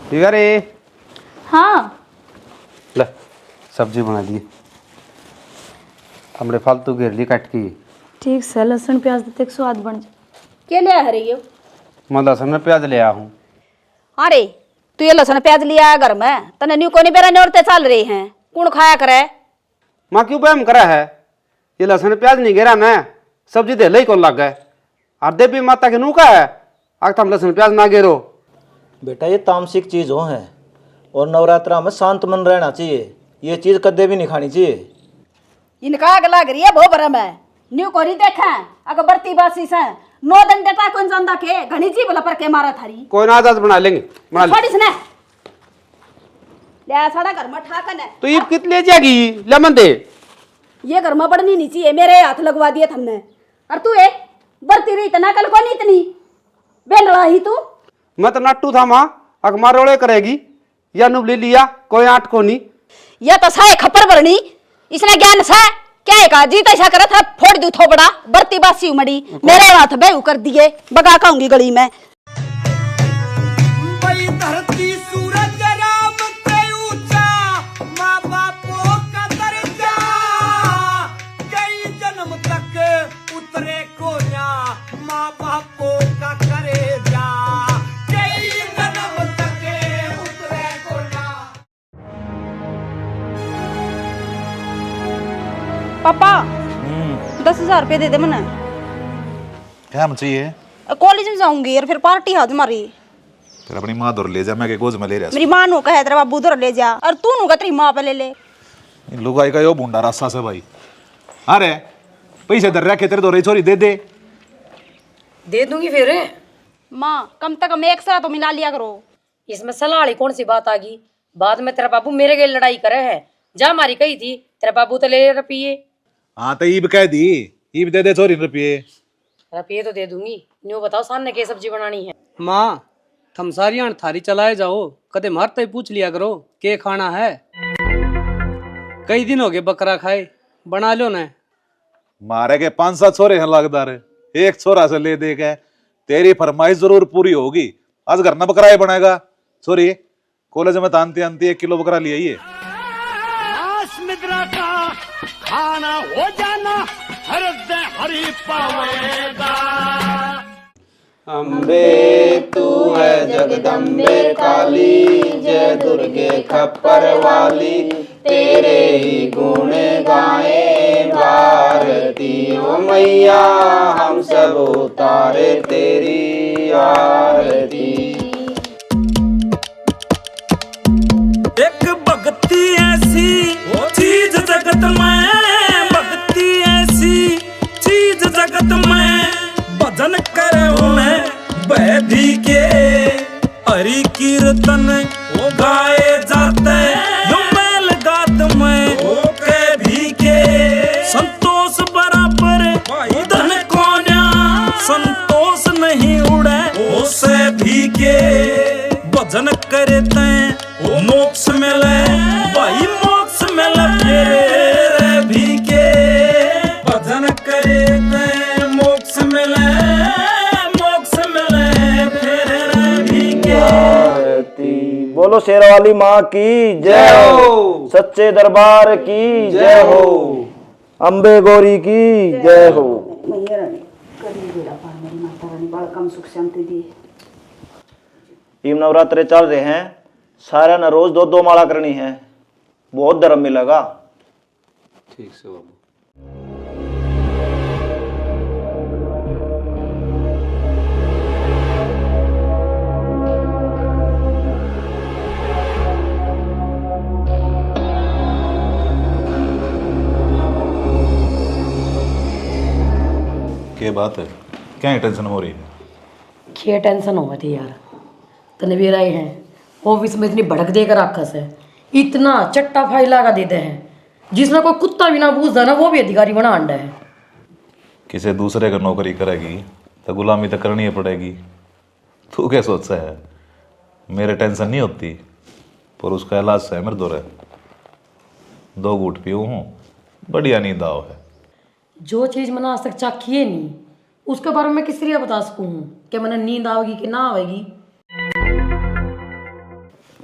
ठीक है रे। हाँ ले सब्जी बना दी, हमने फालतू घेर ली काट की। ठीक से लहसुन प्याज देते एक स्वाद बन जाए। क्या ले आ रही हो? मैं लहसुन में प्याज ले आया हूँ। अरे तू ये लहसुन प्याज लिया घर में, तने न्यू कोनी बेरा औरतें चल रही हैं, कौन खाया करे? माँ क्यों बहम करा है? ये लहसुन प्याज नहीं घेरा मैं, सब्जी दे ले कौन लग गए। और देवी माता के नू का है आग तुम लहसुन प्याज ना घेरो। बेटा ये तामसिक चीज हो है और नवरात्रा में शांत मन रहना चाहिए, ये चीज कदे भी नहीं खानी चाहिए। इनका आग लग रही है भो भरम है, न्यू कोनी देखा अगर बर्ती बासी से 9 दिन देता कौन जानदा के घनी जी बोला पर के मारा थारी। कोई ना आजाद बना लेंगे, बना ले। छोड़ी सने ले साड़ा घर में ठाकन है तो ये कितने जाएगी लेमन दे। ये घर में पड़नी नहीं चाहिए, मेरे हाथ लगवा दिए तुमने। और तू ए बरती रही इतना कल को नहीं इतनी बेलड़ा ही तू। मैं तो नट्टू था माँ, अखमारोड़े करेगी या नुबली लिया कोई आठ को नहीं। या तो साए खपर भरनी इसने ज्ञान सा क्या है का जीता ऐसा करा था फोड़ दू थोबड़ा बरती बासी उमड़ी मेरे हाथ बेहू कर दिए बगा खाऊंगी गली में। भाई धरती सूरज राम से ऊंचा, माँ बापों का दर्जा कई जन्म तक उतरे को ना, माँ बापों का करे जा कई जन्म तक उतरे को ना। पापा 10,000 रुपए दे दे मना, क्या हम चाहिए? कॉलेज में जाऊंगी और फिर पार्टी हाथ मारी। फिर अपनी माँ दौर ले जा, मैं के गोज में ले रहा। मेरी माँ नु कहे तेरा बाबू उधर ले जा और तू नु तेरी माँ पे ले ले। लुगाई का यो भूंडा रास्ता से भाई। अरे पैसे दर रखे तेरे दौरे छोरी दे दूंगी फिर। माँ कम से कम एक साथ तो मिला लिया करो। इसमें सलाह वाली कौन सी बात आ गई? बाद में तेरा बाबू मेरे के लड़ाई करे है, जा मारी कही थी तेरा बाबू तो ले रुपये। हाँ तो ईब कह दी, ईब दे दे छोरी रुपये। रुपये तो दे दूंगी, न्यू बताओ सामने के सब्जी बनानी है। माँ थम सारियां थारी चलाए जाओ, कदे मारते ही पूछ लिया करो के खाना है। कई दिन हो गए बकरा खाए, बना लो ना। मारे के 5-7 छोरे हैं लागदार, एक छोरा से ले दे के तेरी फरमाइश जरूर पूरी होगी। आज घर ना बकरा ही बनाएगा छोरी, कॉलेज में तानती आनती 1 किलो बकरा ले आइए। मित्रा का खाना हो जाना हृदय हरि पावेगा। अम्बे तू है जगदम्बे काली, जय दुर्गे खप्पर वाली, तेरे ही गुण गाए भारती ओ मैया, हम सब उतारे तेरी आरती। एक भक्ति ऐसी चीज जगत में, भक्ति ऐसी चीज जगत में, भजन करे उन्हें बैधी के हरि कीर्तन वो गाए जाते यो मेल गात में ओके भी के। संतोष बराबर धन कोन्या, संतोष नहीं उड़े उसे भी के। भजन करते वो मोक्ष मिले भाई, मोक्ष मिले फिर भी के। भजन करते मोक्ष मिले, मोक्ष मिले फिर भी के। बोलो शेरवाली माँ की जय हो, सच्चे दरबार की जय हो, अम्बे गौरी की जय हो। ये नवरात्रे चल रहे हैं, सारा न रोज 2-2 माला करनी है, बहुत धर्म मिलेगा। ठीक से बाबू। क्या बात है, क्या टेंशन हो रही है? क्या टेंशन हो थी यार, तने भी रहे हैं ऑफिस में इतनी भड़क देकर राक्षस है, इतना चट्टा फाइला का देते हैं जिसमें कोई कुत्ता भी ना पूछता ना वो भी अधिकारी बना अंडा है। किसी दूसरे का नौकरी करेगी तो गुलामी तो करनी ही पड़ेगी। तू क्या सोचता है? मेरे टेंशन नहीं होती, पर उसका इलाज से मेरे दौरे 2 घूंट पीऊँ हूँ, बढ़िया नींद आओ है। जो चीज़ मैंने आज तक चाखी है नहीं उसके बारे में किस तरह बता सकूँ कि मैंने नींद आएगी कि ना आएगी।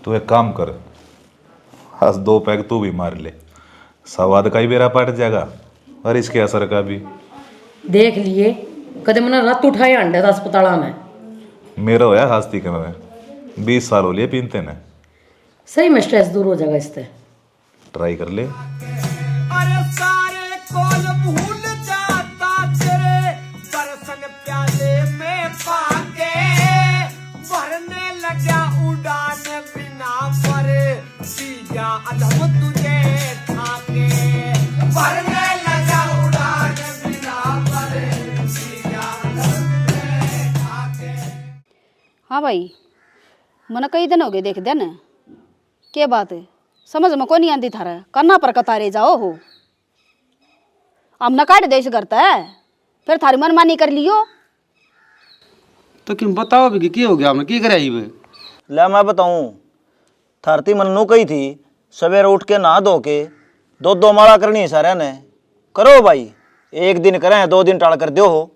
तू एक काम कर, आज 2 पैग तू भी मार ले, सवाद का ही बेरा पट जाएगा और इसके असर का भी। देख लिए कदे मैंने रात उठाए अंडे था अस्पताल में। मेरा होया हास्ती के में 20 साल हो लिए पीनते ने। सही में स्ट्रेस दूर हो जाएगा इससे। ट्राई कर ले। अरे सारे कौन भूल जाता तेरे दर्शन प्याले में पाके, भरने लगा उड़ान बिना पर सीधा अधम तुझे खाके, भरने लगा उड़ान बिना पर सीधा अधम तुझे खाके। हाँ भाई, मन कई दिन हो गए देख देन, क्या बात है समझ में को नहीं आती थारा, करना पर कतारे जाओ हो। अब न काट देश करता है, फिर थारी मनमानी कर लियो। तो क्यों बताओ भी कि हो गया, हमने की करे वे? ले मैं बताऊं, थारती मन्नू कही थी सवेरे उठ के नहा धो के 2 माला करनी है सारे ने। करो भाई, एक दिन करें 2 दिन टाल कर दो हो।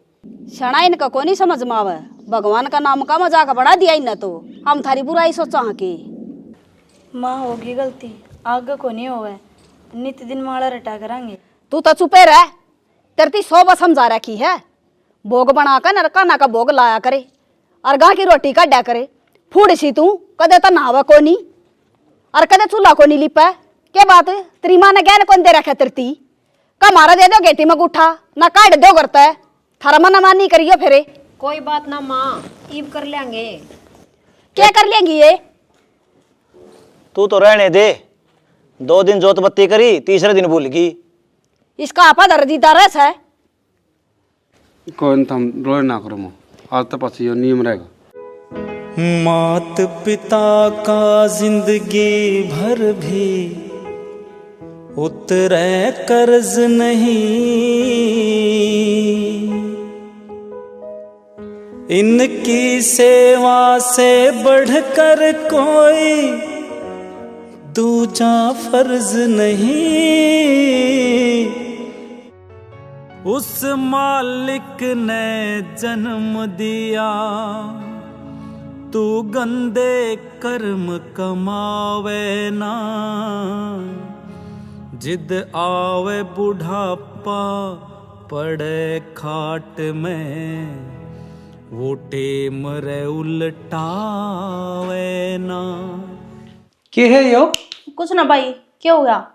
शना इनका को नहीं समझ में आवे, भगवान का नाम का मजाक बढ़ा दिया इन तो हम थारी बुराई सोचा के। माँ होगी गलती, आगे को नहीं होवे, नित्य दिन माला रटा करांगे। तू तो चुपे रह, तेरती 100 बार समझा रखी है, भोग बनाकर नरकाना का भोग लाया करे, अर्गा की रोटी काटा करे। फूड सी तू कदे तो नहावा को नहीं और कदे चूल्हा को नहीं लिपा। क्या बात तेरी माँ ने ज्ञान कौन दे रखा तेरती? कमारा दे दो गेटी में गुठा ना काट दो करता है, थारा मन मानी करियो फिर। कोई बात ना माँ, ईब कर लेंगे। क्या कर लेंगी ये? तू तो रहने दे, 2 दिन जोत बत्ती करी, तीसरे दिन भूल गई। इसका आपा दर्दीदार है। कोई नहीं, हम रोए ना करो माँ, आज तो पास ये नियम रहेगा। मात पिता का जिंदगी भर भी उतरे कर्ज नहीं, इनकी सेवा से बढ़कर कोई दूजा फर्ज नहीं। उस मालिक ने जन्म दिया, तू गंदे कर्म कमावे ना, जिद आवे बुढ़ापा पड़े खाट में, वो टेम रे उल्टावे ना। के है यो? कुछ ना भाई, क्या हो गया?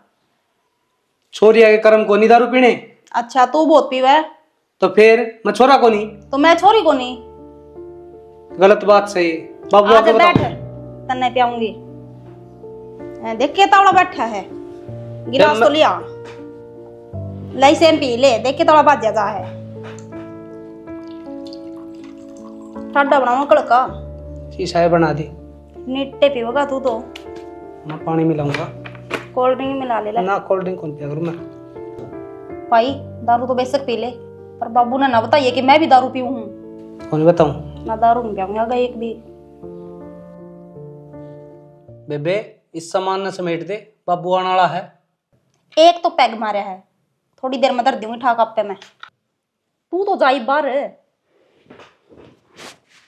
छोरिया के कर्म को नहीं दारू पीने? अच्छा तू बहुत पीवे तो फिर मैं छोरा को नहीं? तो मैं छोरी को नहीं। गलत बात सही। बाबू आज आके बैठ, बताओ। तन्ने पियाऊंगी। देख के तावड़ा बैठा है, गिलास तो लिया, लाई सेम पी ले, देख के तावड़ा बाज जाता है। ठंडा बनाऊंगा कड़का, शीशा बना दी। निट्टे पीवेगा तू तो। मैं पानी मिलाऊंगा। कोल्ड ड्रिंक मिला ले ना कोल्ड ड्रिंक कौन पिया करूं मैं? भाई दारू तो बेशक पी ले, पर बाबू ने ना बताइए कि मैं भी दारू पीऊं हूँ। कौन बताऊं? ना दारू नहीं पियाऊंगा एक भी। बेबे इस सामान ने समेट दे, बाबू आने वाला है। एक तो पैग मारा है, थोड़ी देर में दर्द दूंगी ठाक आप पे मैं। तू तो जाई बाहर।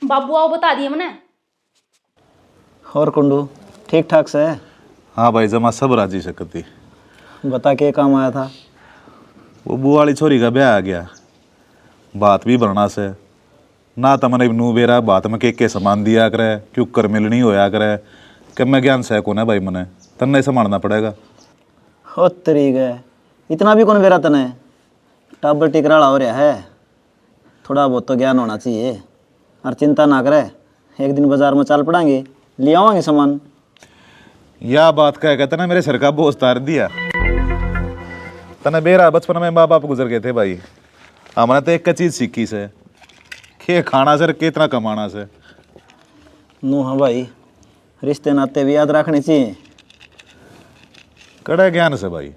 बाबू आओ बता दिए मैंने। और कुंडू ठीक ठाक से है? हाँ भाई, जमा सब राजी सकती। बता के काम आया था? वो बुआ वाली छोरी का ब्याह आ गया, बात भी बनना से ना तमने नू बेरा बात में के सामान दिया करे, क्यों कर मिलनी होया करे कि मैं ज्ञान से कौन है भाई, मने तन्ने संभालना पड़ेगा। हो तेरी गए, इतना भी कौन बेरा तने? टाबर टिकराड़ा हो रहा है, थोड़ा बहुत तो ज्ञान होना चाहिए। और चिंता ना करे, एक दिन बाजार में चाल पड़ांगे, ले आवांगे सामान। या बात कह कहते ना मेरे सिर का बोझ तार दिया। तने बेरा बचपन में माँ बाप गुजर गए थे भाई, हमने तो एक चीज सीखी से, खे खाना से कितना कमाना से। नू हाँ भाई, रिश्ते नाते भी याद रखने चाहिए। कड़े ज्ञान से भाई,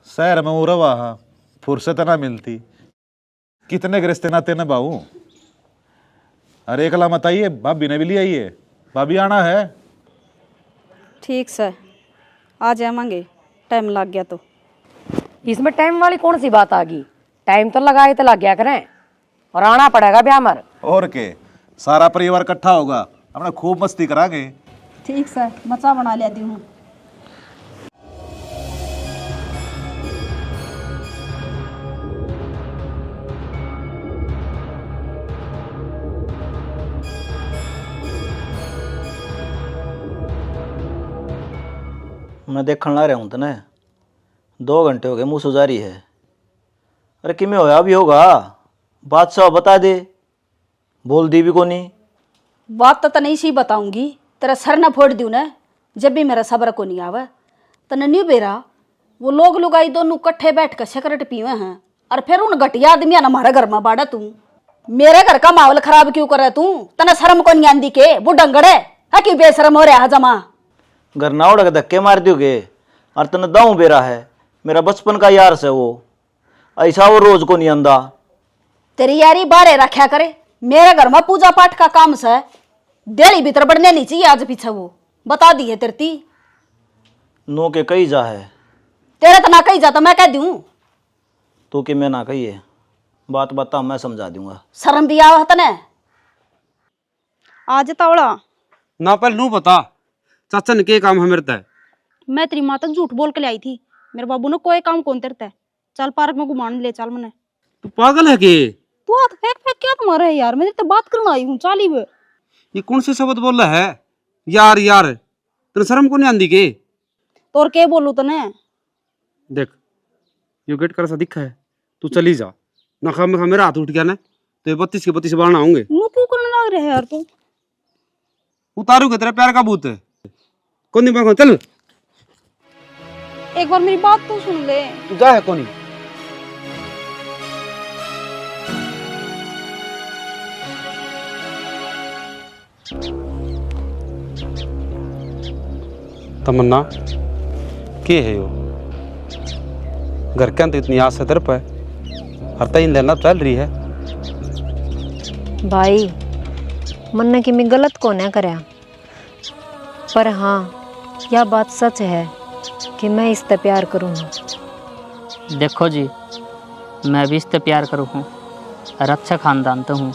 शहर में वो रवा फुर्सत ना मिलती, कितने के रिश्ते नाते निभाऊं। अरे एकला मत आइए, भाभी ने भी लिया आइए, भाभी आना है। ठीक से आ जाएंगे, टाइम लग गया तो। इसमें टाइम वाली कौन सी बात आ गई? टाइम तो लगाए तो लग गया करें, और आना पड़ेगा ब्याह मर। और के सारा परिवार इकट्ठा होगा, हमने खूब मस्ती करांगे। ठीक से मचा बना लेती हूँ। मैं देखने ला रहा हूँ तने 2 घंटे हो गए मुँह सुजारी है। अरे किमें होया भी होगा, बादशाह बता दे, बोल दी भी कोनी। बात तो तने इसी बताऊंगी, तेरा सर न फोड़ दूं ना जब भी मेरा सब्र को नहीं आवे। तने नहीं बेरा वो लोग लुगाई दोनों कट्ठे बैठ कर सिगरेट पीवे हैं और फिर उन घटिया आदमिया न हमारे घर में बाड़ा। तू मेरे घर का माहौल खराब क्यों करे तू? तने शर्म को नहीं आंदी के वो डंगड़े है क्यों बेशरम हो रहा है जमा? घर ना उड़ा के धक्के मार दोगे और तने दाऊ बेरा है, मेरा बचपन का यार से वो, ऐसा वो रोज को नहीं आंदा। तेरी यारी बारे रखा करे, मेरे घर में पूजा पाठ का काम से डेली भीतर बढ़ने नहीं चाहिए। आज पीछे वो बता दी है तेरती नो के कही जा है, तेरे तो ना कही जाता मैं कह दूं। तू कि मैं ना कही है, बात बता मैं समझा दूंगा। शर्म भी आवा तने? आज तावड़ा ना पहले नू बता चाचा ने के काम है मेरे तय। मैं तेरी माँ तक झूठ बोल के लाई थी। मेरे बाबू ने कोई काम कौन तेरता है। चल पार्क में घुमाने ले चल मने। तू पागल है के? तू हाथ फेंक फेंक क्या तुम्हारा है यार? मैं तेरे बात करने आई हूँ चाली वे। ये कौन से शब्द बोल रहा है? यार यार तेरे शर्म को नहीं आंदी के? तो और क्या बोलूं तने? देख यो गेट कर सा दिखा है, तू चली जा ना। खा में खा मेरा हाथ उठ गया ना तो ये 32 के 32 बाढ़ आऊंगे। मुँह क्यों करने लग रहे है यार तू? उतारू के तेरा प्यार का भूत है। कौन नहीं बांखो चल। एक बार मेरी बात तो सुन ले। तू जा है कोनी। तमन्ना के है यो? घर के अंदर इतनी आस है तेरे पे, हर तईन लेना चल रही है। भाई मन्ने की मैं गलत को नहीं करया, पर हाँ यह बात सच है कि मैं इससे प्यार करूँ। देखो जी, मैं भी इससे प्यार करूँ हूँ और अच्छा खानदान तो हूँ।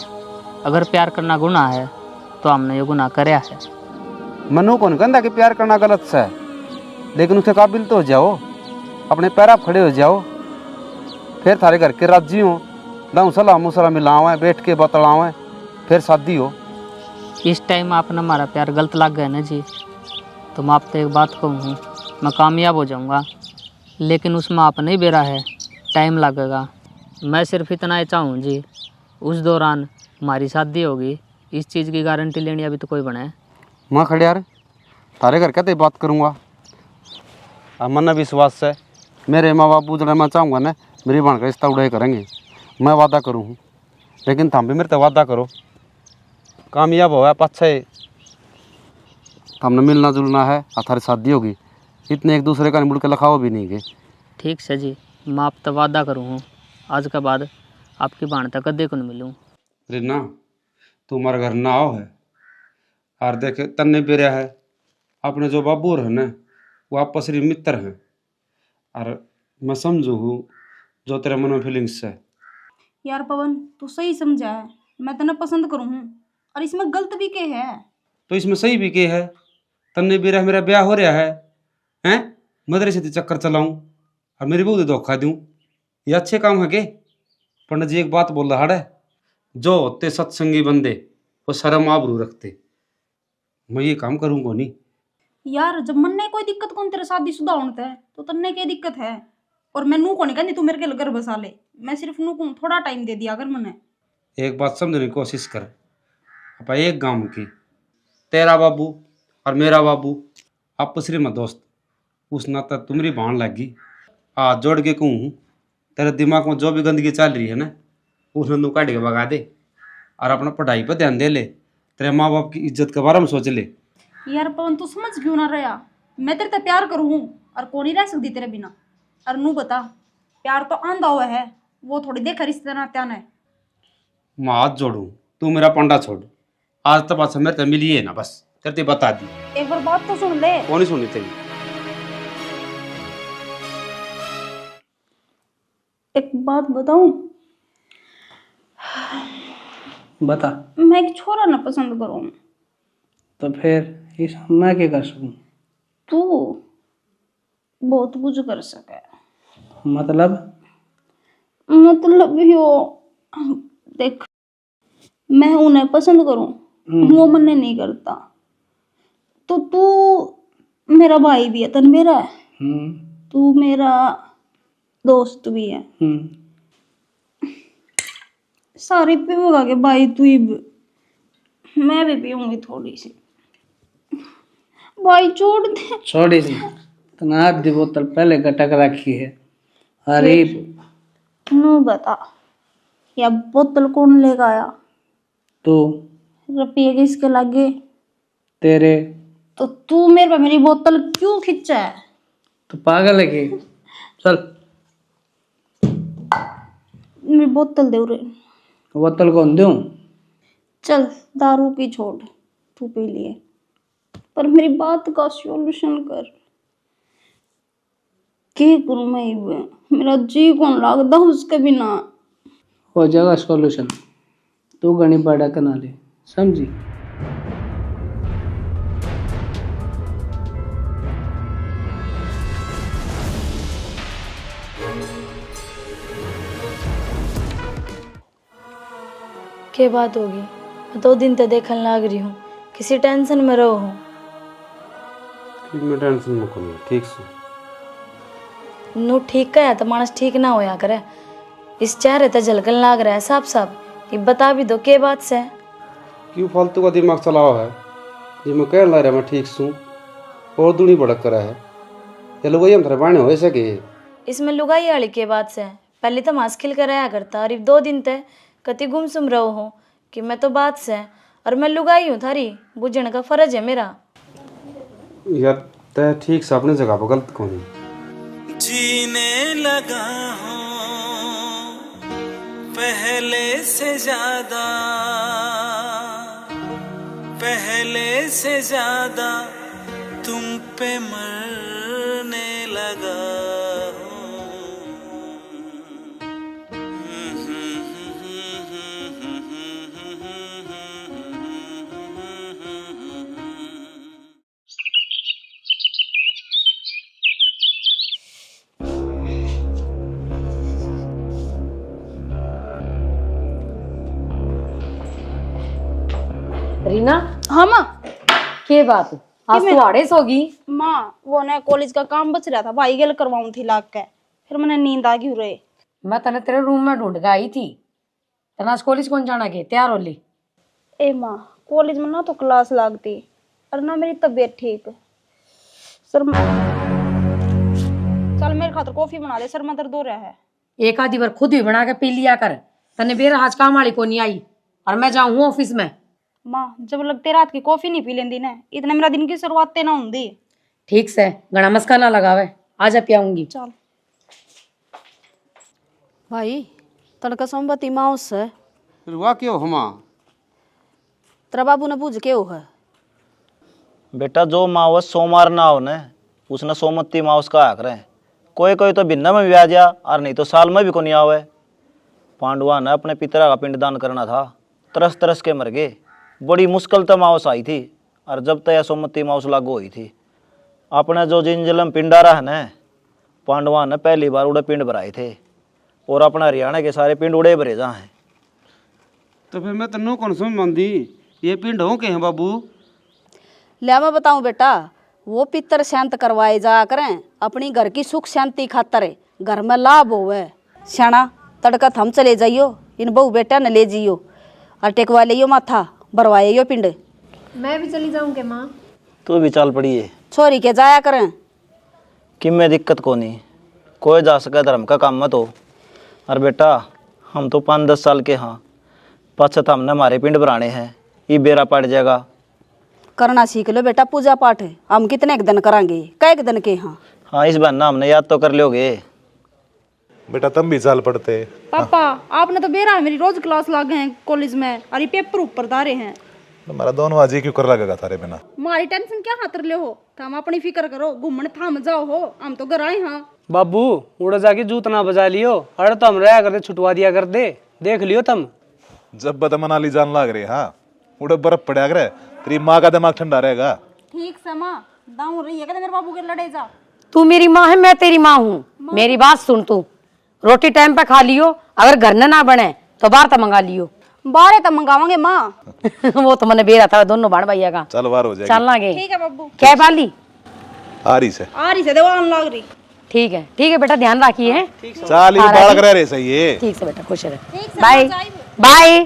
अगर प्यार करना गुनाह है तो हमने ये गुनाह करया है। मनु कौन कहता कि प्यार करना गलत सा है, लेकिन उसके काबिल तो हो जाओ, अपने पैर आप खड़े हो जाओ, फिर थारे घर के राजी हो, दाऊ सलाह मुसला मिलावे, बैठ के बतलावे, फिर शादी हो। इस टाइम आपने हमारा प्यार गलत लग गया ना जी, तो मैं आपसे एक बात कहूँ, मैं कामयाब हो जाऊँगा, लेकिन उसमें आप नहीं बेरा है, टाइम लगेगा। मैं सिर्फ इतना ही चाहूँ जी, उस दौरान हमारी शादी होगी, इस चीज़ की गारंटी लेनी अभी तो कोई बने। माँ खड़े यार तारे घर कहते बात करूँगा। अब मन विश्वास से मेरे माँ बापू जरा मैं चाहूँगा ना मेरी बहन का रिश्ता उड़ाई करेंगे, मैं वादा करूँ हूँ। लेकिन थम भी मेरे तो वादा करो, कामयाब हो पाछे हमने मिलना जुलना है, थारी शादी होगी, इतने एक दूसरे का मुड़ के लखाओ भी नहीं गए। ठीक से जी, मैं आप तो वादा करूँ, आज के बाद आपकी बहन तक कदे को नहीं मिलूँ। रीना तू हमारे घर ना आओ है और देखे तन्ने बेरा है, अपने जो बाबू है ना वो आपस में मित्र हैं, और मैं समझू हूँ जो तेरे मन में फीलिंग्स है। यार पवन तू सही समझा है, मैं तेने पसंद करूँ हूँ और इसमें गलत भी के है। तो इसमें सही भी के है, तन्ने बेरा मेरा ब्याह हो रहा है, हैं मदरसे से चक्कर चलाऊं और मेरी बहू धोखा दूं, ये अच्छे काम है के? पंडित जी एक बात बोल रहा है, जो होते सत्संगी बंदे वो शर्म आबरू रखते। मैं ये काम करूँगा नहीं यार। जब मन ने कोई दिक्कत कौन तेरे शादीशुदा होने है तो तन्ने क्या दिक्कत है? और मैं नू को नहीं कहती तू मेरे के घर बसा ले, मैं सिर्फ नू को थोड़ा टाइम दे दिया अगर मने। एक बात समझने की कोशिश कर, अपा एक गांव की, तेरा बाबू और मेरा बाबू आपस में दोस्त, उस नाता तुम्हारी भान लगी। हाथ जोड़ के कहूँ तेरे दिमाग में जो भी गंदगी चल रही है ना उसने तू काट के भगा दे और अपना पढ़ाई पर ध्यान दे ले, तेरे माँ बाप की इज्जत के बारे में सोच ले। यार पवन तू समझ क्यों ना रहा? मैं तेरे से प्यार करूँ हूँ और कौन नहीं रह सकती तेरे बिना। और नू बता, प्यार तो आंधा हुआ है, वो थोड़ी देखा रिश्ते नाते आना है। मैं हाथ जोड़ू तू मेरा पंडा छोड़, आज तो बात मेरे तो मिली है ना, बस तेरे बता दी। एक बार बात तो सुन ले। कौन ही सुननी चाहिए? एक बात बताऊं? बता। मैं एक छोरा ना पसंद करूँ। तो फिर इस मैं क्या कर सकूं? तू बहुत कुछ कर सके। मतलब यो देख, मैं उन्हें पसंद करूं, वो मन्ने नहीं करता, तो तू मेरा भाई भी है, तन मेरा है, तू मेरा दोस्त भी है। सारी पीऊंगा के भाई, तू ही मैं भी पीऊंगी थोड़ी सी। भाई छोड़ दे। छोड़ी सी तना आधी बोतल पहले गटक रखी है। अरे नू बता, या बोतल कौन लेगा आया? तू। रुपये किसके लगे? तेरे। तो तू मेरे पे मेरी बोतल क्यों खींचा है? तो पागल है कि? चल मेरी बोतल दे रे। बोतल कौन दूं? चल दारू की छोड़, तू पी लिए, पर मेरी बात का सॉल्यूशन कर। क्या करूं मैं? मेरा जी कौन लगता उसके बिना। हो जाएगा सॉल्यूशन, तू घनी बड़ा कना ले, समझी? क्या बात होगी? मैं 2 दिन तक देखने लग रही हूँ, किसी टेंशन में रहो हो। मैं टेंशन में कौन ठीक से नू ठीक का है तो मानस ठीक ना होया करे। इस चेहरे ते झलकन लाग रहा है साफ साफ। ये बता भी दो के बात से? क्यों फालतू का दिमाग चलाओ है? जी मैं कह ला रहा मैं ठीक सूँ और दूनी भड़क करा है। ये लोग हम थोड़े बाणे हो सके। इसमें लुगाई वाली के बात से? पहले तो मांस खिल कर रहा करता, और 2 दिन तक कति गुमसुम रहो हो कि मैं तो बात से, और मैं लुगाई हूँ थारी, बुझने का फर्ज है मेरा। यार तय ठीक से अपने जगह पर गलत कौन? जीने लगा हूँ पहले से ज्यादा, पहले से ज्यादा तुम पे मरने लगा रीना। हाँ माँ। के बात आज तो आड़ेस होगी? माँ वो ना कॉलेज का काम बच रहा था, भाई गेल करवाऊं थी लाग के, फिर मैंने नींद आ गई रे। मैं तने तेरे रूम में ढूंढ के आई थी। तना आज कॉलेज कौन जाना के तैयार हो ली? ए माँ कॉलेज में ना तो क्लास लागती और ना मेरी तबीयत ठीक। सर चल मेरे खातर कॉफी बना दे, सर में दर्द हो रहा है। एक आधी बार खुद ही बना के पी लिया कर। तने बेर आज काम वाली को नहीं आई और मैं जाऊँ ऑफिस में। माँ जब लगते रात की कॉफी नहीं पी लेंदी ना, इतना मेरा दिन की शुरुआत ना होंगी। ठीक से घना मस्का ना लगावे, आजा पियाऊंगी। चल भाई तड़का सोमवती माउस है। फिर वाह क्यों हमा? तेरा बाबू ने पूछ के हो है? बेटा जो मावस सोमवार ना हो न उसने सोमवती मावस का आकर कोई कोई तो भिन्न में ब्याह जा और नहीं तो साल में भी को नहीं आवे। पांडवा ने अपने पितरा का पिंडदान करना था, तरस तरस के मर गए। बड़ी मुश्किल तो मावस आई थी और जब तक सोमवती मावस लागू हुई थी। अपने जो जिंजलम पिंडारा है न, पांडवा ने पहली बार उड़े पिंड भराए थे और अपना हरियाणा के सारे पिंड उड़े भरे जा हैं। तो फिर मैं तन्नू कौन समझ मंदी ये पिंड हो के हैं बाबू? ले मैं बताऊं बेटा, वो पितर शांत करवाए जा करें अपनी घर की सुख शांति खातर, घर में लाभ होवे। श्याणा तड़का थम चले जाइयो, इन बहू बेटा ने ले जियो और टेकवा लियो माथा भरवाए यो पिंड। मैं भी चली जाऊँ के माँ? तू भी चल पड़ी है। छोरी के जाया करें कि में दिक्कत को नहीं, कोई जा सके धर्म का काम मत हो। और बेटा हम तो 5-10 साल के हाँ, पश्चात हमने हमारे पिंड भराने हैं, ये बेरा पड़ जाएगा। करना सीख लो बेटा पूजा पाठ, हम कितने एक दिन करांगे, कई एक दिन के। हाँ इस बहाना हमने याद तो कर लोगे। बेटा तुम भी चाल पड़ते। पापा आपने तो बेरा मेरी रोज क्लास लागे हैं कॉलेज में, और ये पेपर ऊपर दारे हैं। हमारा दोनों आज ही क्यों कर लगेगा तारे बिना? मारी टेंशन क्या खातर ले हो? हम अपनी फिक्र करो, घूमने थाम जाओ हो, हम तो घर आए। हाँ बाबू उड़ जाके जूत ना बजा लियो, अरे तो हम रहा करते छुटवा दिया कर दे, देख लियो तुम। जब बद मनाली जान लाग रही हाँ, उड़े बर्फ पड़ा करे तेरी माँ का दिमाग ठंडा रहेगा। ठीक से माँ दाऊ रही है कहते मेरे बाबू के लड़े जा। तू मेरी माँ है, मैं तेरी माँ हूँ। मेरी बात सुन, तू रोटी टाइम पे खा लियो, अगर घर न ना बने तो बाहर तो मंगा लियो। बारे तो मंगावांगे माँ। वो तो मैंने बेरा था दोनों भाण भैया का। चल बार हो जाएगी। चलना गे। ठीक है बाबू। क्या बाली आ रही से देवान लग रही। ठीक है बेटा, ध्यान रखिए। चाल ही बाल करे रे सही है। ठीक से बेटा, खुश रहे। Bye bye.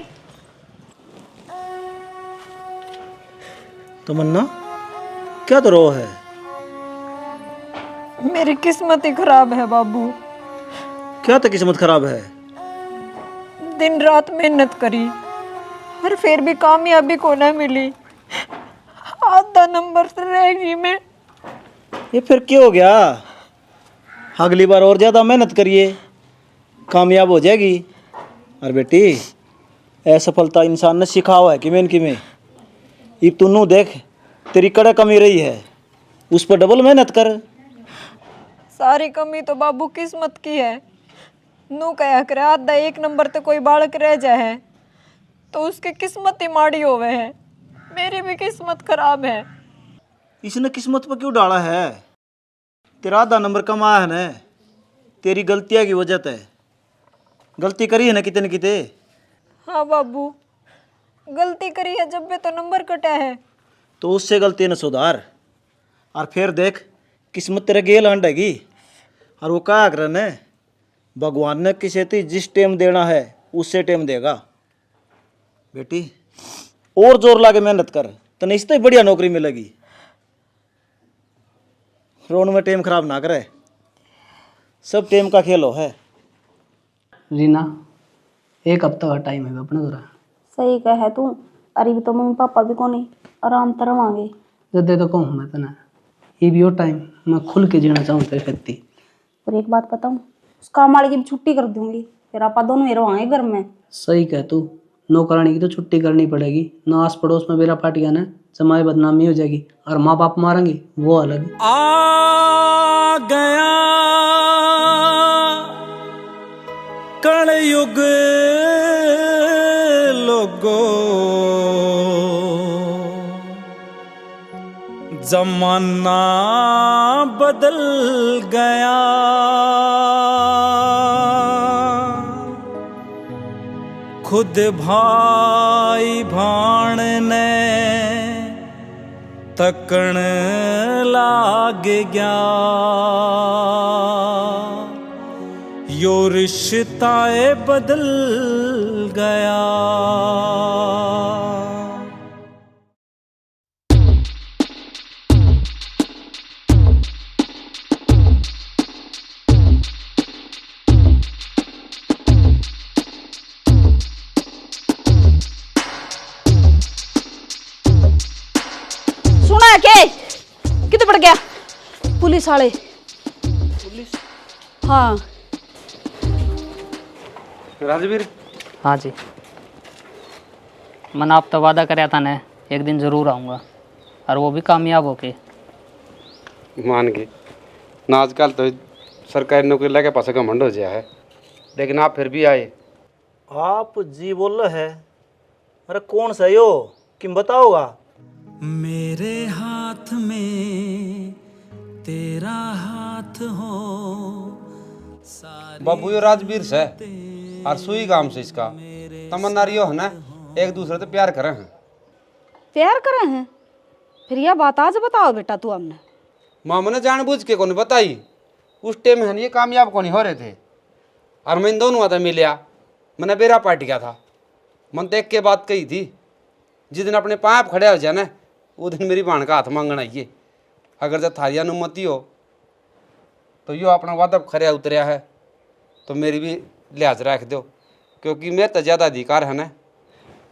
तमन्ना क्या तो रो है? मेरी किस्मत ही खराब है बाबू। क्या तो किस्मत खराब है? दिन रात मेहनत करी और फिर भी कामयाबी को ना मिली। आधा नंबर से रह गई मैं। ये फिर क्या हो गया? अगली बार और ज़्यादा मेहनत करिए, कामयाब हो जाएगी। और बेटी असफलता इंसान ने सिखा हुआ है कि में अब तू नू देख तेरी कड़ा कमी रही है, उस पर डबल मेहनत कर। सारी कमी तो बाबू किस्मत की है। नू कया करे आधा एक नंबर ते कोई बालक रह जाए तो उसकी किस्मत ही माड़ी होवे है। मेरी भी किस्मत खराब है। इसने किस्मत पर क्यों डाला है? तेरा आधा नंबर कम आया है ना, तेरी गलतियाँ की वजह से। गलती करी है ना कितने किते। हाँ बाबू, गलती करी है जब भी तो नंबर कटा है। तो उससे गलती न सुधार और फिर देख किस्मत तेरे गेल अंडेगी। और वो क्या कर ने भगवान ने किसे थी जिस टाइम देना है उससे टाइम देगा। बेटी और जोर लाके मेहनत कर, तने इससे बढ़िया नौकरी मिलेगी। रोन में टाइम खराब ना करे, सब टाइम का खेल हो है। रीना, एक हफ्ता का टाइम है अपने द्वारा। सही कहे तू। अरे तो मम्मी पापा भी कोनी आराम तरह मांगे। जब तो कहूँ मैं तना ये भी वो टाइम मैं खुल के जीना चाहूँ तेरे खत्ती। और एक बात बताऊं, उस काम वाले की भी छुट्टी कर दूंगी, फिर आप दोनों ही रहोगे घर में। सही कह तू, नौकरानी की तो छुट्टी करनी पड़ेगी। ना आस पड़ोस में मेरा पार्टिया ना जमाए बदनामी हो जाएगी और माँ बाप मारेंगे वो अलग। आ गया कलयुग लोगो, जमाना बदल गया। खुद भाई भाण ने तकण लाग गया। यो रिश्ताए बदल गया। सुना है के कितने पड़ गया? पुलिस वाले। पुलिस? हाँ राजवीर। हाँ जी, मैंने आप तो वादा कराया था ना एक दिन ज़रूर आऊँगा, और वो भी कामयाब होके। मान गए ना, आजकल तो सरकारी नौकरी लगे पास घमंड हो गया है, लेकिन आप फिर भी आए। आप जी बोल रहे है? अरे कौन सा यो किम बताओगा? मेरे हाथ में तेरा हाथ हो। बाबू यो राजवीर से और सुई गांव से इसका तमन्ना रियो है ना, एक दूसरे से प्यार करे हैं। प्यार करे हैं? फिर यह बात आज बताओ बेटा तू हमने। माँ मैंने जानबूझ के कौन बताई, उस टाइम है ये कामयाब कौन हो रहे थे और मैं इन दोनों आता मिलिया, मैंने बेरा पार्टी किया था। मन देख के बात कही थी, जिस दिन अपने पाँव खड़े हो जाए ना वो दिन मेरी बहन का हाथ मांगना ये। अगर जब थारी अनुमति हो तो यो अपना वादा खरे उतरिया है तो मेरी भी लिहाज रख दो, क्योंकि मेरे तो ज़्यादा अधिकार है ना,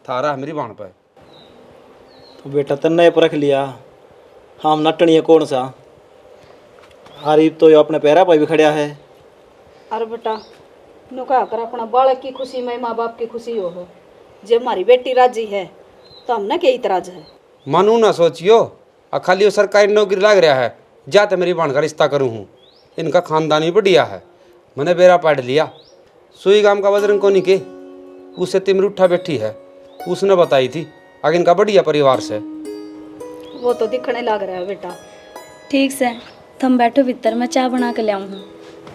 थारा है मेरी बहन पर। तो बेटा तन्ने पर रख लिया, हम नटनिया कौन सा? आरिफ तो यो अपने पैरा पर भी खड़ा है। अरे बेटा नु कहा कर अपना बालक की खुशी में माँ बाप की खुशी हो। जब हमारी बेटी राजी है तो हमने क्या इतराज है? मानू ना सोचियो, खाली वो सरकारी नौकरी लग रहा है, जा तो मेरी बहन का रिश्ता करूँ हूँ। इनका खानदान ही बढ़िया है, मैंने बेरा पाड़ लिया। सुई गांव का बजरंग कोनी के उससे तिमरूठा बैठी है, उसने बताई थी, आगे इनका बढ़िया परिवार से। वो तो दिखने लग रहा है बेटा। ठीक से तुम बैठो भीतर, मैं चाय बना के ले आऊँ।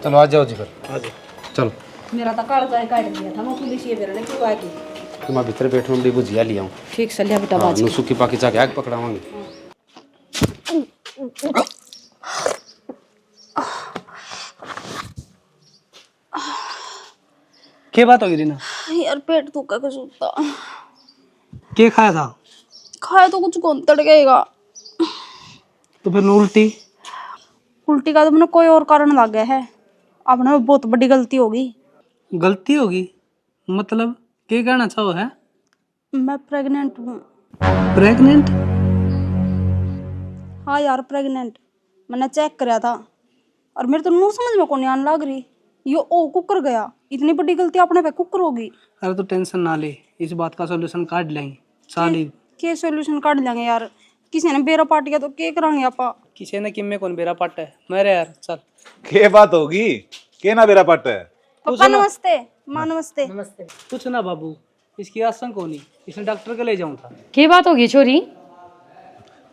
चलो आ जाओ जी फिर, आ जाओ चलो। मेरा तो काल जाए काट दिया था, मैं पुलिस ये बेरने क्यों आएगी। तुम भीतर बैठो, हम भुजिया ले आऊँ। ठीक से लिया बेटा बाजी। सुखी पाकी जाके आग पकड़ावांगे। क्या बात होगी रीना? यार पेट दुखा कुछ होता। क्या खाया था? खाया तो कुछ कौन तड़ गएगा। तो फिर उल्टी? उल्टी का तो मैंने कोई और कारण लग गया है। अब ना बहुत बड़ी गलती होगी। गलती होगी मतलब क्या कहना चाहो है? मैं प्रेग्नेंट हूँ। प्रेग्नेंट? हाँ यार प्रेग्नेंट। मैंने चेक कराया था और मेरे तो मुंह समझ में कौन आने लग रही। यो ओ कुकर गया। इतनी बड़ी गलती अपने पे कुकर होगी। अरे तो टेंशन ना ले, इस बात का सॉल्यूशन काट लेंगे साली। के सॉल्यूशन काट लेंगे यार? किसी ने बेरा पाट गया तो के करांगे आपा? किसी ने किम में कौन बेरा पट है मेरे यार। चल के बात होगी, के ना बेरा पट है। पापा नमस्ते। माँ नमस्ते। कुछ ना बाबू, इसकी आशंका होनी, इसने डॉक्टर के ले जाऊं था। क्या बात होगी छोरी?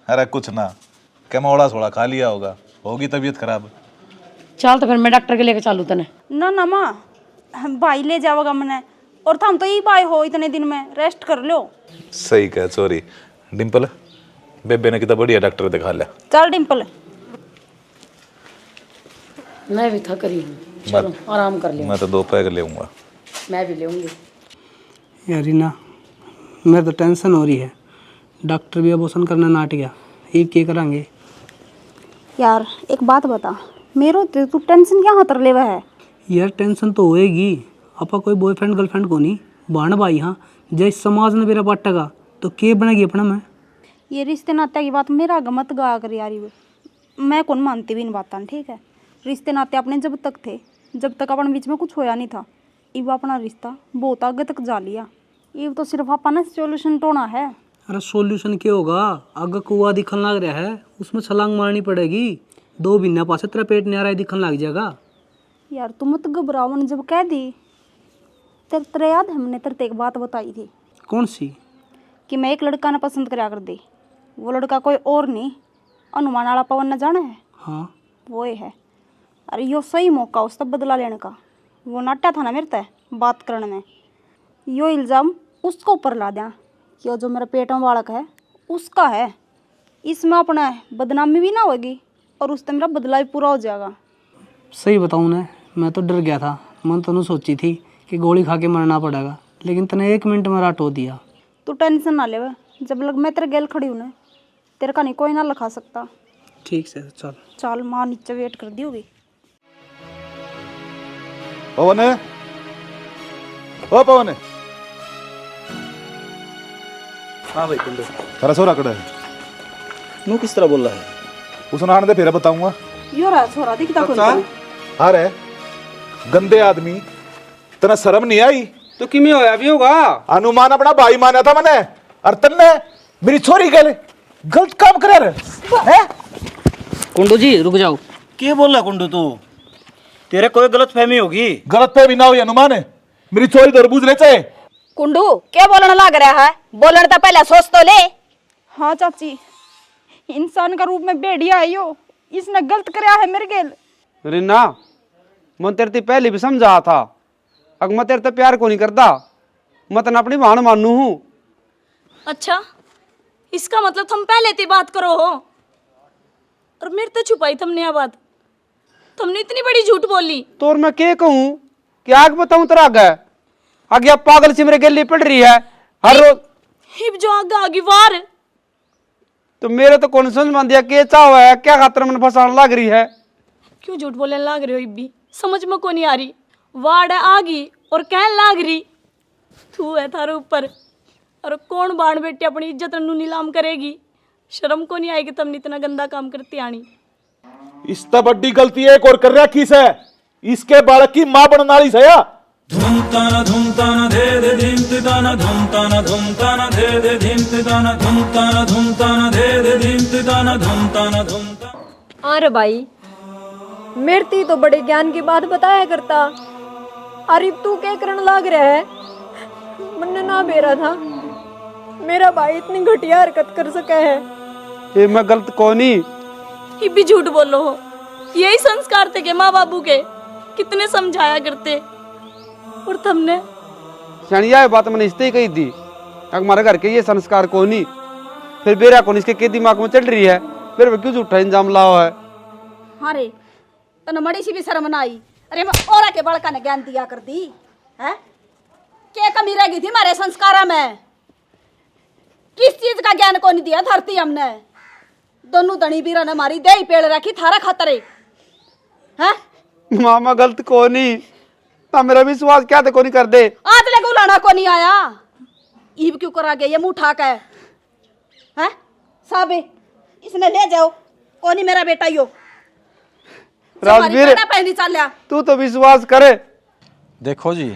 अरे कुछ ना, क्या मोड़ा थोड़ा खा लिया होगा, होगी तबीयत खराब। चल तो फिर मैं डॉक्टर के लेके चालू तने। ना माँ, भाई ले जाओगा मैंने। और थम तो ही भाई हो इतने दिन में, रेस्ट कर लो। सही कह। सॉरी डिम्पल, बेबे ने कितना बढ़िया डॉक्टर दिखा लिया। चल डिम्पल। मैं भी थक रही हूँ, चलो आराम कर लियो। मैं तो 2 पैग लेऊंगा। मैं भी लेऊंगी। यार रीना, मेरे तो टेंशन हो रही है। डॉक्टर भी अबॉर्शन करना नाट गया, ये क्या करांगे? यार एक बात बता, मेरो तू टेंशन क्या हाथ ले है? यार टेंशन तो होएगी, अपा कोई बॉयफ्रेंड गर्लफ्रेंड को नहीं, बाण भाई। हाँ जैसे समाज ने मेरा बाटेगा तो के बनेगी अपना में। ये रिश्ते नाते की बात मेरा गमत गा कर यार। मैं कौन मानती भी इन बातों, ठीक है? रिश्ते नाते अपने जब तक थे, जब तक अपन बीच में कुछ होया नहीं था, इब अपना रिश्ता बहुत आगे तक जा लिया। ये तो सिर्फ अपना सॉल्यूशन ढूंढना है। अरे सॉल्यूशन क्या होगा? आगे कुआ दिखन लग रहा है, उसमें छलांग मारनी पड़ेगी। 2 महीना पास तेरा पेट नहीं आ रहा है, दिखन लग जाएगा। यार तुम मत घबराओ, ने जब कह दी तेरे याद है हमने तेरे एक बात बताई थी? कौन सी? कि मैं एक लड़का ना पसंद कराया कर दी। वो लड़का कोई और नहीं, अनुमान वाला पवन न जाना है। हाँ वो ही है। अरे यो सही मौका उसका बदला लेने का। वो नाटा था ना मेरे ते बात करने में। यो इल्ज़ाम उसको ऊपर ला दिया कि वो जो मेरा पेट में बालक है उसका है। इसमें अपना बदनामी भी ना होगी और उससे मेरा बदला भी पूरा हो जाएगा। सही बताऊँ ना, मैं तो डर गया था। मन तो सोची थी कि गोली खा के मरना पड़ेगा, लेकिन तने 1 मिनट में राटो दिया। तू टेंशन ना ले, जब लग मैं तेरे गेल खड़ी हूँ ना, तेरे का नहीं कोई ना लिखा सकता। ठीक से चल। चल माँ नीचे वेट कर दी होगी। पवन है, ओ पवन है। हाँ भाई कुंडू। तेरा सोरा कड़ा है? नू किस तरह बोल रहा है? उस नान दे फिर बताऊंगा। यो रहा छोरा दिखता कौन? अरे गंदे आदमी, तना शर्म नहीं आई? तो किमें होया भी होगा। अनुमान अपना भाई माना था मैंने, और तन्ने मेरी छोरी के लिए गलत काम करे है। कुंडू जी रुक जाओ। क्या बोल रहा कुंडू तू? तेरे कोई गलत फहमी होगी। गलत पे भी ना हुई अनुमान है, मेरी छोरी तरबूज ले चाहे। कुंडू क्या बोलने लग रहा है? बोलने तो पहले सोच तो ले। हाँ चाची, इंसान का रूप में भेड़िया है यो, इसने गलत कराया है मेरे गेल। रीना, मैं तेरे पहले भी समझा था, अगर मैं तेरे तो प्यार को नहीं करता, मैं तेन अपनी बहन मानू हूँ। अच्छा, इसका मतलब तुम पहले थी बात करो हो और मेरे तो छुपाई तुमने यह बात। तुमने इतनी बड़ी झूठ बोली। तो और मैं क्या कहूँ कि आग बताऊँ तेरा आगे अब पागल से मेरे गले पड़ रही है हर रोज। हिब जो आगे आगे वार। तो मेरे तो कौन समझ मान दिया क्या चाह है, क्या खातर मैंने फंसाने लग रही है। क्यों झूठ बोलने लग रहे हो इब्बी? समझ में को नहीं आ रही। वाड़ आगी और कहने लाग रही तू है थारे ऊपर। और कौन बाण बेटी अपनी इज्जत नु नीलाम करेगी? शर्म को नहीं आएगी तुमने इतना गंदा काम करती आनी। इससे बड़ी गलती एक और कर रहा किस है, इसके बालक की मां बनने वाली है। धूमताना दे दे धीमताना धूमताना धूमताना दे दे धीमताना धूमताना धूमताना दे दे धीमताना धूमताना धूमताना। अरे भाई मेरे ती तो बड़े ज्ञान की बात बताया करता। अरे तू क्या करने लग रहा है? मन्ने ना बेरा था मेरा भाई इतनी घटिया हरकत कर सका है। ये मैं गलत कौन ही? ये भी झूठ बोलो हो। यही संस्कार थे के माँ बाबू के, कितने समझाया करते। और तुमने शानिया ये बात मैंने इससे ही कही थी, हमारे घर के ये संस्कार कौन ही। फिर बेरा कौन इसके के दिमाग में चल रही है, फिर वो क्यों झूठा इंजाम लाओ है? हाँ रे, तने मड़ी सी भी शर्म ना आई। अरे मैं औरा के बड़का ने ज्ञान दिया कर दी है। क्या कमी रह गई थी हमारे संस्कारा में? किस चीज का ज्ञान को नहीं दिया धरती हमने? दोनों धनी बीरा ने मारी दे पेड़ रखी थारा खतरे है। मामा गलत को नहीं, मेरा विश्वास क्या थे को नहीं कर दे। आज ले गुलाना को नहीं आया, ईब क्यों करा गया ये मुंह उठा के है? साबे इसने ले जाओ, को नहीं मेरा बेटा यो। राजवीर तू तो विश्वास करे। देखो जी,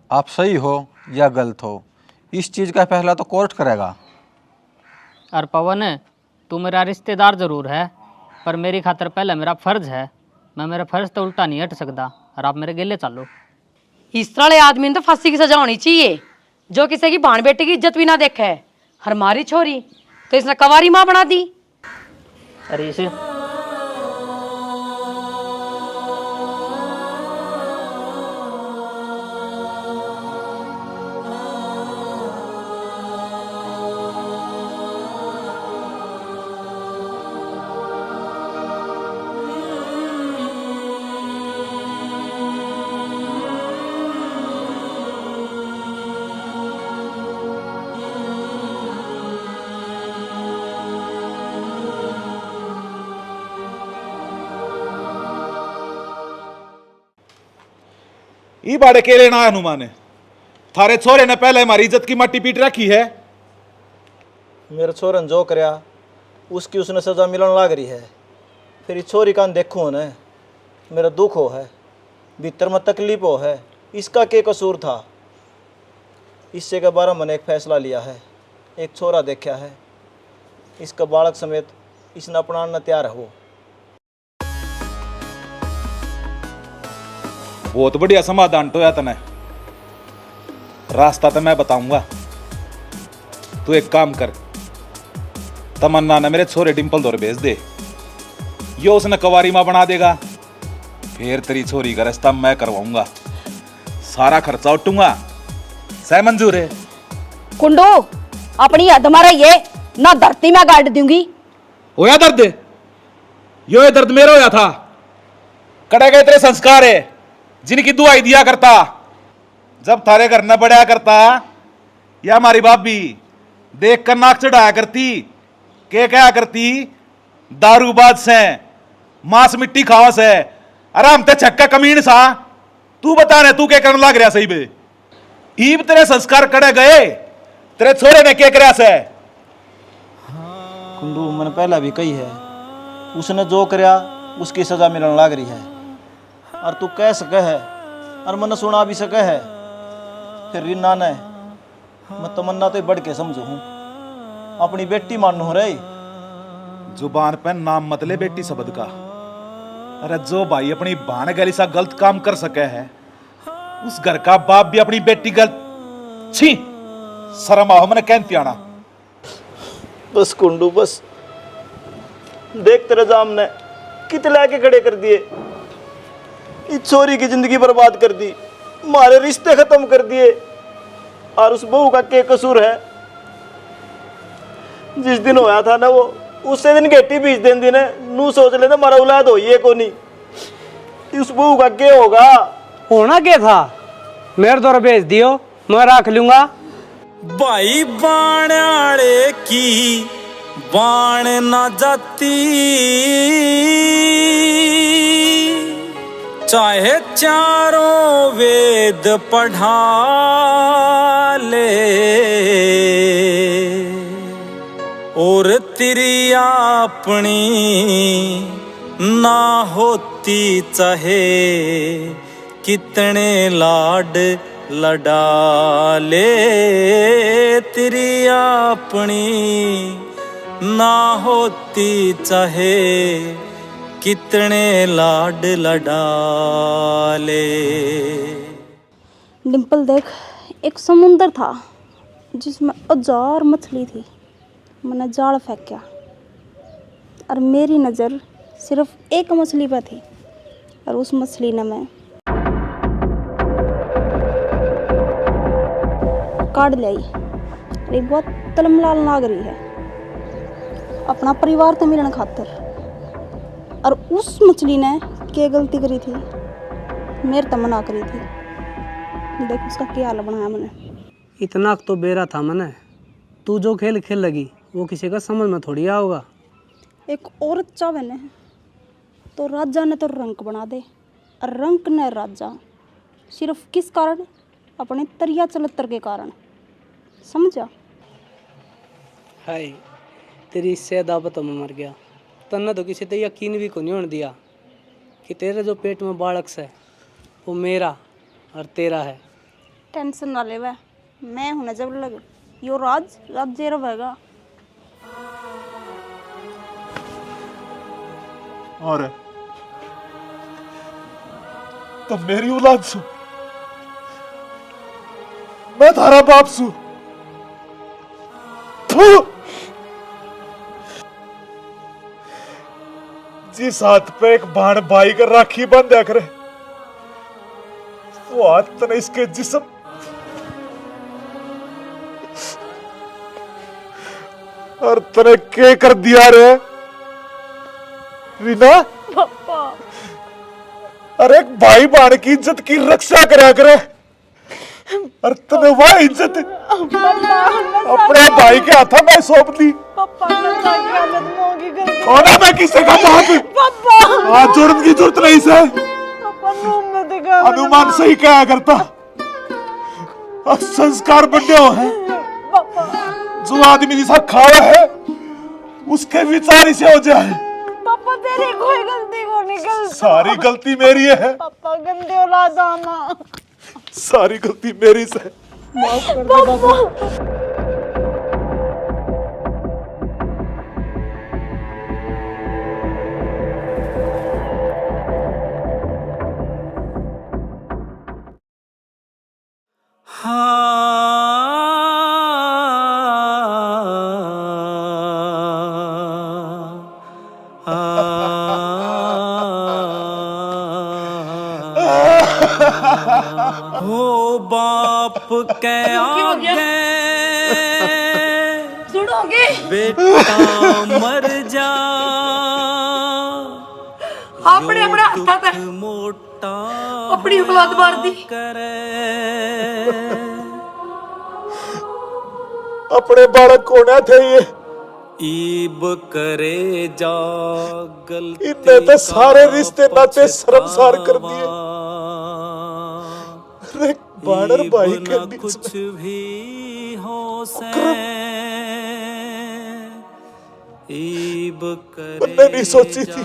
आप सही हो या गलत हो, इस चीज़ का फैसला तो कोर्ट करेगा। और पवन, तू मेरा रिश्तेदार जरूर है, पर मेरी खातर पहले मेरा फर्ज है। मैं मेरा फर्ज तो उल्टा नहीं हट सकता, और आप मेरे गेले चलो। इस तरह वाले आदमी ने तो फांसी की सजा होनी चाहिए, जो किसी की भाण बेटे की इज्जत भी ना देखे है। हमारी छोरी तो इसने कवारी माँ बना दी। अरे इसे ई बाड़े के लेना हनुमान ने थारे छोरे ने पहले हमारी इज्जत की मट्टी पीट रखी है। मेरे छोरन जो करया उसकी उसने सजा मिलन लाग रही है। फिर इस छोरी का देखो न, मेरा दुख हो है, भीतर में तकलीफ हो है। इसका क्या कसूर था? इससे के बारे में मैंने एक फैसला लिया है। एक छोरा देखा है, इसका बालक समेत इसने अपनाना तैयार हो। बहुत बढ़िया समाधान तो या तने, रास्ता तो मैं बताऊंगा। तू एक काम कर, तमन्ना ने मेरे छोरे डिंपल दौर भेज दे, यो उसने कवारी माँ बना देगा। फिर तेरी छोरी का रास्ता मैं करवाऊंगा, सारा खर्चा उठूंगा। सह मंजूर है? कुंडू अपनी हद मारा ये ना, धरती में गाड़ दूंगी। होया दर्द? यो ये दर्द मेरा होया था। कड़े गए तेरे संस्कार है जिनकी दुआई दिया करता, जब थारे घर न बढ़ाया करता, या हमारी भाभी देख कर नाक चढ़ाया करती, के क्या करती, दारूबाज से मांस मिट्टी खावा से, आराम ते छक्का कमीन सा। तू बता रहे तू क्या करने लग रहा? सही बे ईब तेरे संस्कार कड़े गए, तेरे छोरे ने क्या कराया से? कुंडू मैंने पहला भी कही है, उसने जो करया उसकी सजा मिलन लाग रही है। और तू कह सके है और मन सुना भी सके है, फिर रीना ने मैं तमन्ना तो बढ़ के समझू हूँ, अपनी बेटी मानू रे। जुबान पे नाम मत ले बेटी शब्द का। अरे जो भाई अपनी भाण गली सा गलत काम कर सके है, उस घर का बाप भी अपनी बेटी गलत। छी शर्म आओ मैंने कहती आना। बस कुंडू बस, देख तेरे जाम ने कितने लाके खड़े कर दिए, इस छोरी की जिंदगी बर्बाद कर दी, हमारे रिश्ते खत्म कर दिए। और उस बहू का क्या कसूर है? जिस दिन होया था ना वो, उससे दिन गेटी बीच दिन दिन नू सोच लेना हमारा औलाद हो ये को नहीं। उस बहू का क्या होगा? होना क्या था? मेरे द्वारा भेज दियो, मैं रख लूंगा। भाई बाणाले की बाण ना जाती, चाहे चारों वेद पढ़ा ले, और तेरी अपनी ना होती, चाहे कितने लाड लड़ा ले। तेरी अपनी ना होती, चाहे कितने लाड लड़ा ले। डिम्पल देख, एक समुंदर था जिसमें 1000 मछली थी। मैंने जाल फेंका, और मेरी नज़र सिर्फ एक मछली पर थी और उस मछली ने मैं काट लाई। अरे बहुत तलमलाल लाग रही है अपना परिवार तो मिलने खातर। और उस मछली ने क्या गलती करी थी, मेरे तो मना करी थी। देख उसका क्या हाल बनाया मैंने। इतना तो बेरा था मैंने, तू जो खेल खेल लगी वो किसी का समझ में थोड़ी आओगा। एक औरत चाहे ने तो राजा ने तो रंक बना दे, और रंक ने राजा सिर्फ किस कारण, अपने तरिया चलत्तर के कारण। समझा? हाय तेरी इससे दावत में मर गया। तन्ने तो किसी ते यकीन भी को नहीं होने दिया कि तेरे जो पेट में बालक है वो मेरा और तेरा है। टेंशन ना ले वह, मैं हूं ना जब लग यो राज राज्य रहेगा। और तो मेरी औलाद सु, मैं थारा बाप सु। जिस हाथ पे एक बाण बाई कर राखी बंध्या करे वो हाथ तने इसके जिस्म और तने के कर दिया रे रीना। पापा अरे एक भाई बहन की इज्जत की रक्षा करा करे और तने वह इज्जत अपने भाई के हाथों में सौंप दी। कौन है मैं किसे का बाप? हाथ जोड़ने की जरूरत नहीं से। अनुमान सही कहा करता, अब संस्कार बने हो है। जो आदमी जिसा खावा है उसके विचार इसे हो जाए। पापा तेरी कोई गलती को निकल, सारी गलती मेरी है। पापा गंदे औलाद आना, सारी गलती मेरी से। माफ कर दे पापा। हो बाप के आगे सुनोगे बेटा मर जा, आपने अपने हाथ मोटा अपनी औलाद मार दी। अपने बालक कौन थे ये? ईब करे जा गलती, इनने तो सारे रिश्ते नाते शर्मसार कर दिए। अरे बानर भाई के बीच कुछ भी हो से ईब करे नहीं सोची थी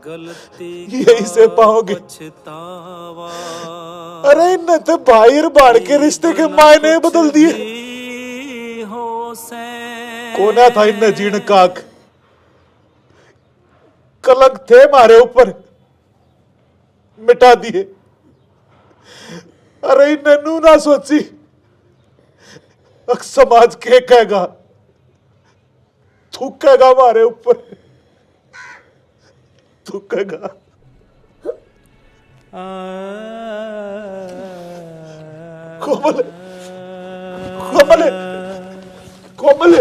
गलती यही से पाओगे। अरे इनने तो भाई और बाढ़ के रिश्ते के मायने बदल दिए। कोना था इनने जीण काक, कलंक थे मारे ऊपर, मिटा दिए। अरे इनने नू ना सोची समाज के कहेगा, थूकेगा मारे ऊपर, थूकेगा। कोमल कोमल कोमल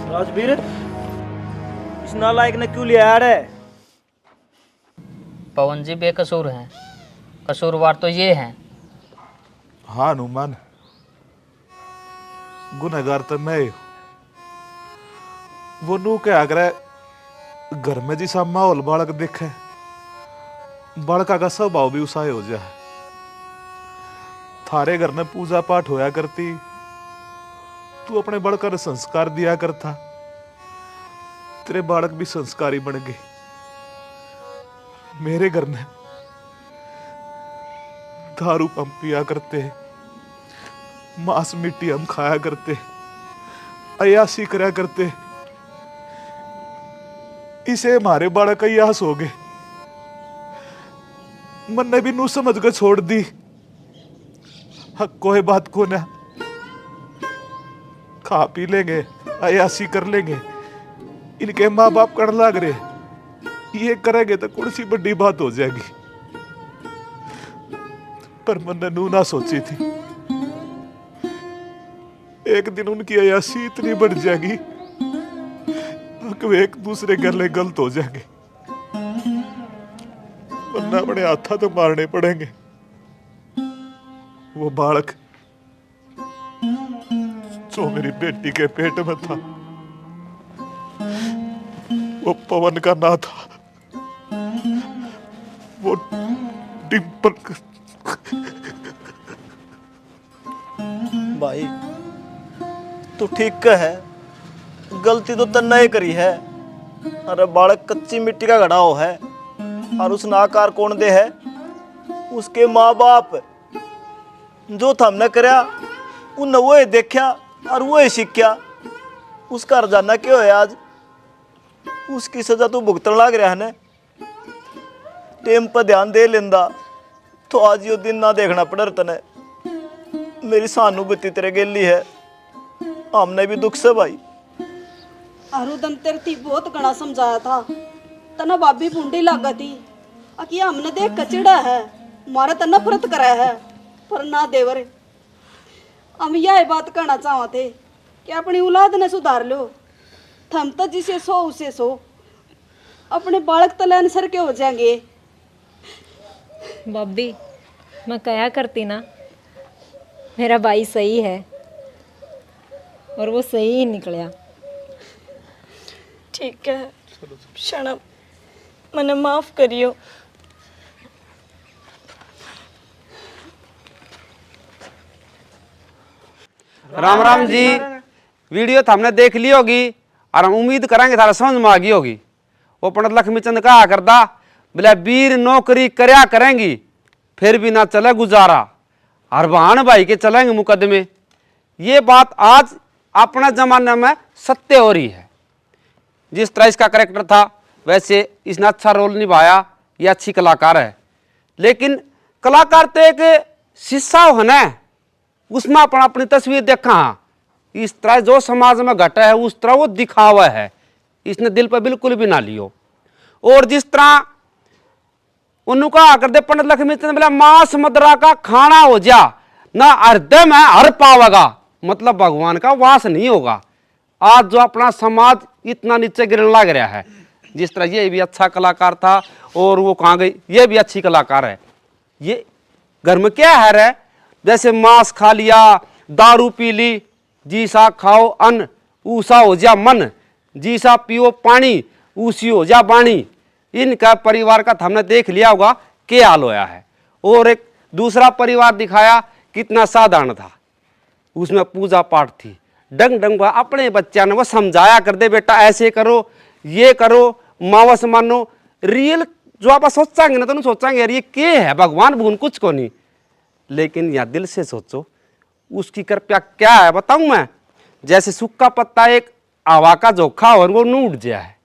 राजवीर, इस नालायक ने क्यों लिया है? पवन जी बेकसूर हैं, कसूरवार तो ये हैं। हाँ हनुमान, गुनहगार तो मैं ही हूं। वो नू के आग्रह घर में जिसा माहौल बालक देखे, बालका का स्वभाव भी उसा ही हो जाए। थारे घर में पूजा पाठ होया करती, तू अपने बालका ने संस्कार दिया करता, तेरे बालक भी संस्कारी बन गए। मेरे घर में दारू हम पिया करते, मांस मिट्टी हम खाया करते, अयासी करा करते। इसे हमारे बालक का यास हो गए। मन ने भी नू समझ कर छोड़ दी। हक कोई बात को ना, खा पी लेंगे, अयासी कर लेंगे। इनके माँ बाप कर लाग रहे, ये करेंगे तो कौन सी बड़ी बात हो जाएगी। पर मैंने नू ना सोची थी, एक दिन उनकी अयासी इतनी बढ़ जाएगी कि वे एक दूसरे गले गलत हो जाएंगे, वरना बड़े हाथा तो मारने पड़ेंगे। वो बालक जो मेरी बेटी के पेट में था, वो पवन का ना था, वो डिम्पल। भाई तू ठीक का है, गलती तो तन्ने ही करी है। अरे बालक कच्ची मिट्टी का घड़ा हो है, और उस आकार कौन दे है? उसके माँ बाप। जो हमने करया उन वो ही देखा और वो ही सीख्या। उसका रजाना क्यों है आज? उसकी सजा तू भुगतन लाग रहा है ने। टेम पर ध्यान दे लेंदा तो आज यो दिन ना देखना पड़े तने। मेरी सहानुभूति तेरे गेली है, हमने भी दुख से भाई। अरुदन तेरे थी बहुत घना समझाया था, तना बाबी बूंडी लागा थी। अकी हमने देख कचड़ा है, मारे तो नफरत करा है, पर ना देवर। हम यह बात कहना चाहते कि अपनी औलाद ने सुधार लो। थम तो जिसे सो उसे सो, अपने बालक तलान सर के हो जाएंगे। बॉबी मैं कया करती ना, मेरा भाई सही है और वो सही ही निकला। ठीक है क्षणम, मने माफ करियो। राम राम जी। वीडियो तो हमने देख ली होगी और हम उम्मीद करेंगे थारा समझ में आ गई होगी। वो पंडित लक्ष्मीचंद कहा करदा, बोले वीर नौकरी करया करेंगी फिर भी ना चले गुजारा, और बहन भाई के चलेंगे मुकदमे। ये बात आज अपने जमाने में सत्य हो रही है। जिस तरह इसका कैरेक्टर था वैसे इसने अच्छा रोल निभाया, ये अच्छी कलाकार है। लेकिन कलाकार तो एक शीशा है ना, उसमें अपनी तस्वीर देखा। हाँ, इस तरह जो समाज में घटा है उस तरह वो दिखावा है, इसने दिल पर बिल्कुल भी ना लियो। और जिस तरह उन्होंने कहा कर दे पंडित लक्ष्मीचंद, बोला मांस मदरा का खाना हो जा ना, हृदय में हर पावेगा, मतलब भगवान का वास नहीं होगा। आज जो अपना समाज इतना नीचे गिरने लग रहा है, जिस तरह ये भी अच्छा कलाकार था और वो कहाँ गई, ये भी अच्छी कलाकार है। ये घर में क्या है रे, जैसे मांस खा लिया, दारू पी ली, जी सा खाओ अन्न ऊसा हो जा मन, जी सा पियो पानी ऊसी हो जा बाणी। इनका परिवार का हमने देख लिया होगा क्या हाल होया है। और एक दूसरा परिवार दिखाया कितना साधारण था, उसमें पूजा पाठ थी, डंग डंग अपने बच्चा ने वो समझाया कर दे, बेटा ऐसे करो ये करो, मावस मानो। रियल जो आप सोचांगे ना तो सोचांगे यार ये क्या है, भगवान भून कुछ को नहीं। लेकिन या दिल से सोचो उसकी कृपया क्या है बताऊं मैं। जैसे सूखा पत्ता एक हवा का झोंका और वो नूट जाए है,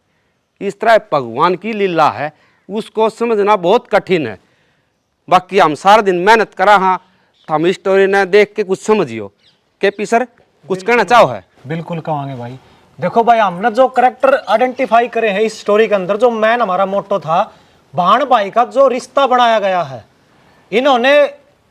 इस तरह भगवान की लीला है, उसको समझना बहुत कठिन है। बाकी हम सारा दिन मेहनत करा, हाँ तो हम स्टोरी ने देख के कुछ समझियो। केपी सर कुछ कहना चाहो है? बिल्कुल कहेंगे भाई। देखो भाई, हमने जो करेक्टर आइडेंटिफाई करे हैं इस स्टोरी के अंदर, जो मैन हमारा मोटो था, भाण भाई का जो रिश्ता बनाया गया है, इन्होंने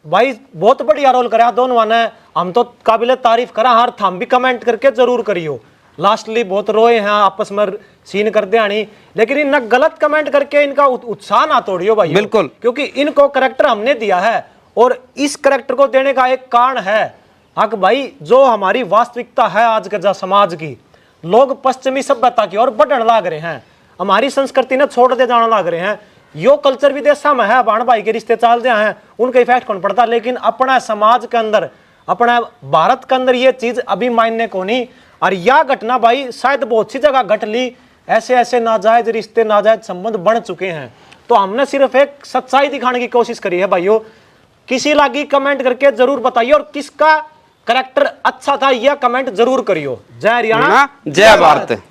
भाई बहुत बढ़िया रोल करा दोनों ने। हम तो काबिल तारीफ करा, हर थम भी कमेंट करके जरूर करियो। लास्टली बहुत रोए हैं आपस में सीन कर दियानी, लेकिन इन गलत कमेंट करके इनका उत्साह ना तोड़ियो भाई। बिल्कुल, क्योंकि इनको करेक्टर हमने दिया है और इस करेक्टर को देने का एक कारण है। हक भाई, जो हमारी वास्तविकता है आज के समाज की, लोग पश्चिमी सभ्यता की ओर बढ़ने लग रहे हैं, हमारी संस्कृति ने छोड़ दे जाने लग रहे हैं। यो कल्चर विदेशा में है, बाण भाई के रिश्ते चल रहे हैं, उनका इफेक्ट कौन पड़ता, लेकिन अपना समाज के अंदर, अपना भारत के अंदर ये चीज अभी मानने को नहीं। और यह घटना भाई शायद बहुत सी जगह घट ली, ऐसे ऐसे नाजायज रिश्ते नाजायज संबंध बन चुके हैं। तो हमने सिर्फ एक सच्चाई दिखाने की कोशिश करी है भाइयों। किसी लागी कमेंट करके जरूर बताइए और किसका करेक्टर अच्छा था यह कमेंट जरूर करियो। जय हरियाणा, जय भारत।